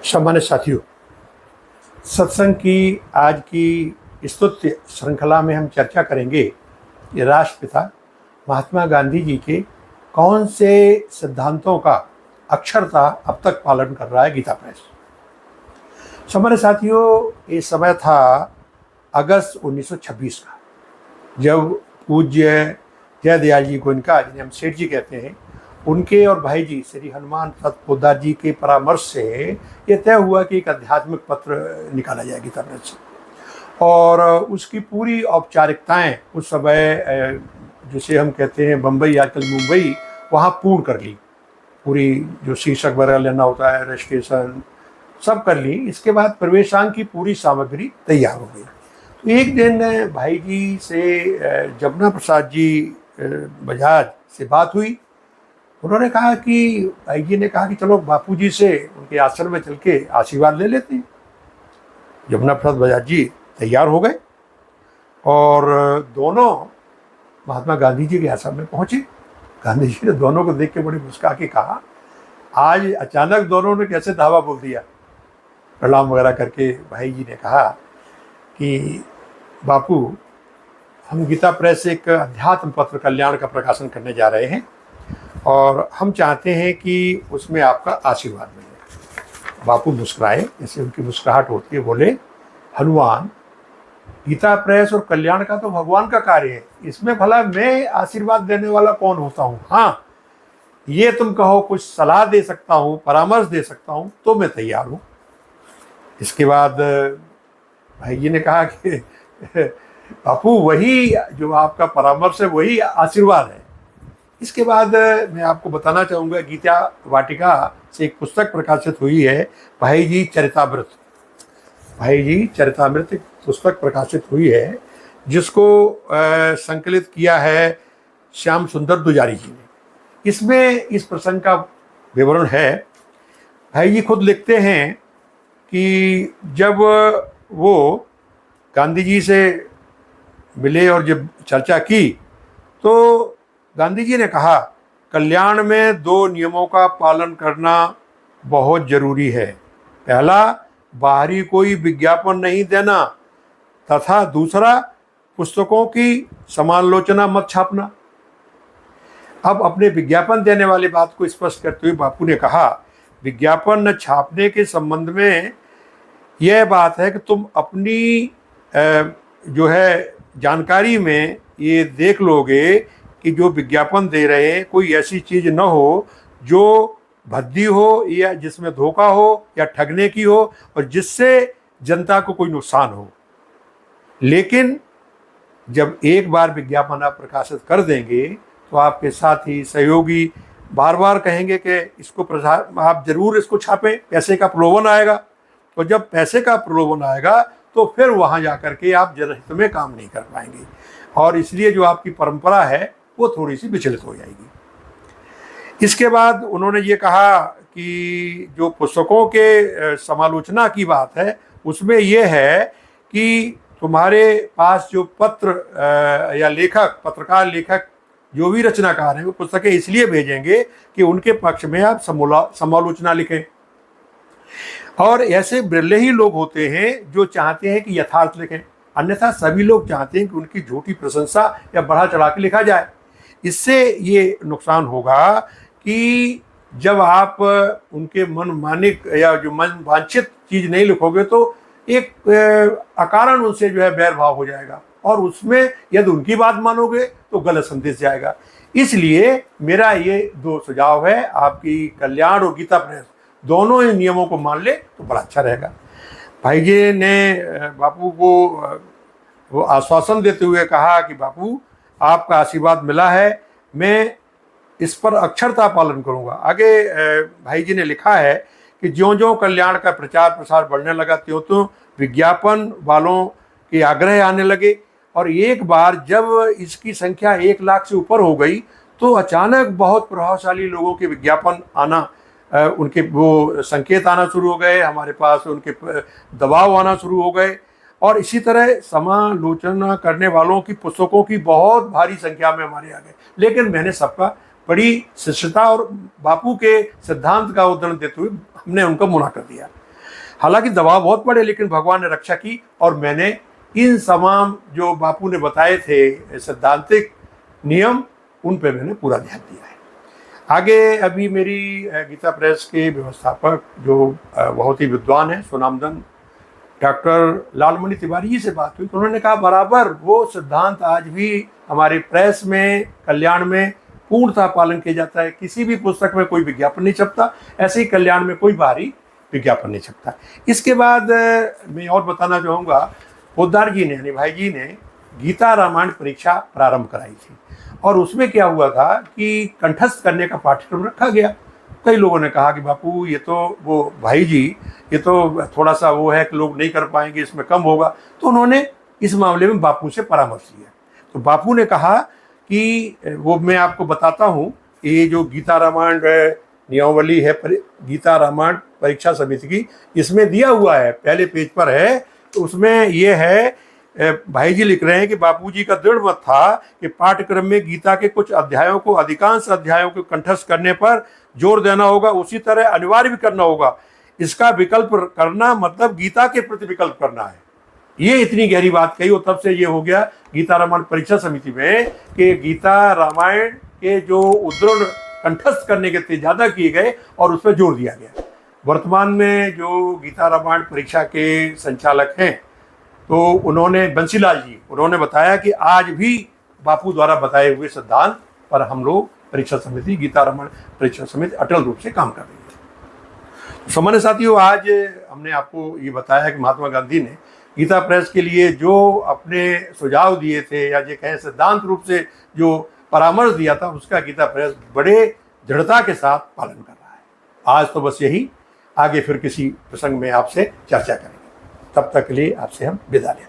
सम्मानित साथियों, सत्संग की आज की स्तुत्य श्रृंखला में हम चर्चा करेंगे कि राष्ट्रपिता महात्मा गांधी जी के कौन से सिद्धांतों का अक्षरता अब तक पालन कर रहा है गीता प्रेस। सम्मानित साथियों, ये समय था अगस्त 1926 का, जब पूज्य जयदयाल जी गोयनका, जिन्हें हम सेठ जी कहते हैं, उनके और भाई जी श्री हनुमान प्रसाद पोद्दार जी के परामर्श से ये तय हुआ कि एक आध्यात्मिक पत्र निकाला जाए गीता प्रेस से, और उसकी पूरी औपचारिकताएं उस समय जिसे हम कहते हैं बम्बई, आजकल मुंबई, वहाँ पूर्ण कर ली। पूरी जो शीर्षक वगैरह लेना होता है, रजिस्ट्रेशन सब कर ली। इसके बाद प्रवेशांक की पूरी सामग्री तैयार हो गई। तो एक दिन भाई जी से जमुना प्रसाद जी बजाज से बात हुई। उन्होंने कहा कि भाई जी ने कहा कि चलो बापूजी से उनके आश्रम में चल के आशीर्वाद ले लेते हैं। जमुना प्रसाद बजाज जी तैयार हो गए और दोनों महात्मा गांधी जी के आश्रम में पहुंचे। गांधी जी ने दोनों को देख के बड़ी मुस्कुरा के कहा, आज अचानक दोनों ने कैसे धावा बोल दिया। प्रणाम वगैरह करके भाई जी ने कहा कि बापू, हम गीता प्रेस से एक अध्यात्म पत्र कल्याण का प्रकाशन करने जा रहे हैं और हम चाहते हैं कि उसमें आपका आशीर्वाद मिले। बापू मुस्कुराए, जैसे उनकी मुस्कुराहट होती है, बोले, हनुमान, गीता प्रेस और कल्याण का तो भगवान का कार्य है, इसमें भला मैं आशीर्वाद देने वाला कौन होता हूँ। हाँ, ये तुम कहो कुछ सलाह दे सकता हूँ, परामर्श दे सकता हूँ, तो मैं तैयार हूँ। इसके बाद भाई जी ने कहा कि बापू, वही जो आपका परामर्श है वही आशीर्वाद है। इसके बाद मैं आपको बताना चाहूँगा, गीता वाटिका से एक पुस्तक प्रकाशित हुई है, भाई जी चरितामृत। भाई जी चरितामृत एक पुस्तक प्रकाशित हुई है, जिसको संकलित किया है श्याम सुंदर दुजारी जी ने। इसमें इस प्रसंग का विवरण है। भाई जी खुद लिखते हैं कि जब वो गांधी जी से मिले और जब चर्चा की, तो गांधी जी ने कहा, कल्याण में दो नियमों का पालन करना बहुत जरूरी है। पहला, बाहरी कोई विज्ञापन नहीं देना, तथा दूसरा, पुस्तकों की समालोचना मत छापना। अब अपने विज्ञापन देने वाली बात को स्पष्ट करते हुए बापू ने कहा, विज्ञापन छापने के संबंध में यह बात है कि तुम अपनी जो है जानकारी में ये देख लोगे कि जो विज्ञापन दे रहे हैं कोई ऐसी चीज़ न हो जो भद्दी हो या जिसमें धोखा हो या ठगने की हो और जिससे जनता को कोई नुकसान हो। लेकिन जब एक बार विज्ञापन आप प्रकाशित कर देंगे तो आपके साथी सहयोगी बार बार कहेंगे कि इसको आप जरूर इसको छापें, पैसे का प्रलोभन आएगा। तो जब पैसे का प्रलोभन आएगा तो फिर वहाँ जा कर के आप जनहित में काम नहीं कर पाएंगे, और इसलिए जो आपकी परंपरा है वो थोड़ी सी विचलित हो जाएगी। इसके बाद उन्होंने ये कहा कि जो पुस्तकों के समालोचना की बात है, उसमें ये है कि तुम्हारे पास जो पत्र या लेखक, पत्रकार लेखक जो भी रचनाकार हैं, वो पुस्तकें इसलिए भेजेंगे कि उनके पक्ष में आप समालोचना लिखें। और ऐसे बिरले ही लोग होते हैं जो चाहते हैं कि यथार्थ लिखें, अन्यथा सभी लोग चाहते हैं कि उनकी झूठी प्रशंसा या बढ़ा चढ़ा के लिखा जाए। इससे ये नुकसान होगा कि जब आप उनके मन मानिक या जो मन वांछित चीज़ नहीं लिखोगे तो एक अकारण उनसे जो है बैर भाव हो जाएगा, और उसमें यदि उनकी बात मानोगे तो गलत संदेश जाएगा। इसलिए मेरा ये दो सुझाव है, आपकी कल्याण और गीता प्रेस दोनों ही नियमों को मान ले तो बड़ा अच्छा रहेगा। भाई जी ने बापू को वो आश्वासन देते हुए कहा कि बापू, आपका आशीर्वाद मिला है, मैं इस पर अक्षरता पालन करूंगा। आगे भाई जी ने लिखा है कि ज्यों-ज्यों कल्याण का प्रचार प्रसार बढ़ने लगा, त्यों-त्यों विज्ञापन वालों के आग्रह आने लगे, और एक बार जब इसकी संख्या 1 लाख से ऊपर हो गई तो अचानक बहुत प्रभावशाली लोगों के विज्ञापन आना, उनके वो संकेत आना शुरू हो गए, हमारे पास उनके दबाव आना शुरू हो गए, और इसी तरह समालोचना करने वालों की पुस्तकों की बहुत भारी संख्या में हमारे आ गए। लेकिन मैंने सबका बड़ी शिष्टता और बापू के सिद्धांत का उदाहरण देते हुए हमने उनका मुना कर दिया। हालांकि दबाव बहुत पड़े, लेकिन भगवान ने रक्षा की और मैंने इन तमाम जो बापू ने बताए थे सैद्धांतिक नियम, उन पे मैंने पूरा ध्यान दिया है। आगे अभी मेरी गीता प्रेस के व्यवस्थापक जो बहुत ही विद्वान हैं, सुनामधन डॉक्टर लालमणि तिवारी जी से बात हुई, तो उन्होंने कहा बराबर वो सिद्धांत आज भी हमारी प्रेस में, कल्याण में पूर्णतः पालन किया जाता है। किसी भी पुस्तक में कोई विज्ञापन नहीं छपता, ऐसे ही कल्याण में कोई बाहरी विज्ञापन नहीं छपता। इसके बाद मैं और बताना चाहूँगा, पोद्दार जी ने यानी भाई जी ने गीता रामायण परीक्षा प्रारंभ कराई थी, और उसमें क्या हुआ था कि कंठस्थ करने का पाठ्यक्रम रखा गया। कई लोगों ने कहा कि बापू ये तो वो भाई जी ये तो थोड़ा सा वो है कि लोग नहीं कर पाएंगे, इसमें कम होगा। तो उन्होंने इस मामले में बापू से परामर्श लिया। तो बापू ने कहा कि वो मैं आपको बताता हूँ, ये जो गीता रामायण नियमावली है गीता रामायण परीक्षा समिति की, इसमें दिया हुआ है, पहले पेज पर है। तो उसमें ये है, भाई जी लिख रहे हैं कि बापूजी का दृढ़ मत था कि पाठ्यक्रम में गीता के कुछ अध्यायों को, अधिकांश अध्यायों को कंठस्थ करने पर जोर देना होगा, उसी तरह अनिवार्य भी करना होगा। इसका विकल्प करना मतलब गीता के प्रति विकल्प करना है। ये इतनी गहरी बात कही, और तब से ये हो गया गीता रामायण परीक्षा समिति में कि गीता रामायण के जो उद्धरण कंठस्थ करने के ज़्यादा किए गए और उस पर जोर दिया गया। वर्तमान में जो गीता रामायण परीक्षा के संचालक हैं, तो उन्होंने बंसीलाल जी, उन्होंने बताया कि आज भी बापू द्वारा बताए हुए सिद्धांत पर हम लोग परीक्षा समिति, गीता रामायण परीक्षा समिति अटल रूप से काम कर रही है। सामान्य साथियों, आज हमने आपको ये बताया कि महात्मा गांधी ने गीता प्रेस के लिए जो अपने सुझाव दिए थे, या जो कहें सिद्धांत रूप से जो परामर्श दिया था, उसका गीता प्रेस बड़े दृढ़ता के साथ पालन कर रहा है। आज तो बस यही, आगे फिर किसी प्रसंग में आपसे चर्चा करेंगे। तब तक के लिए आपसे हम विदा लेते हैं।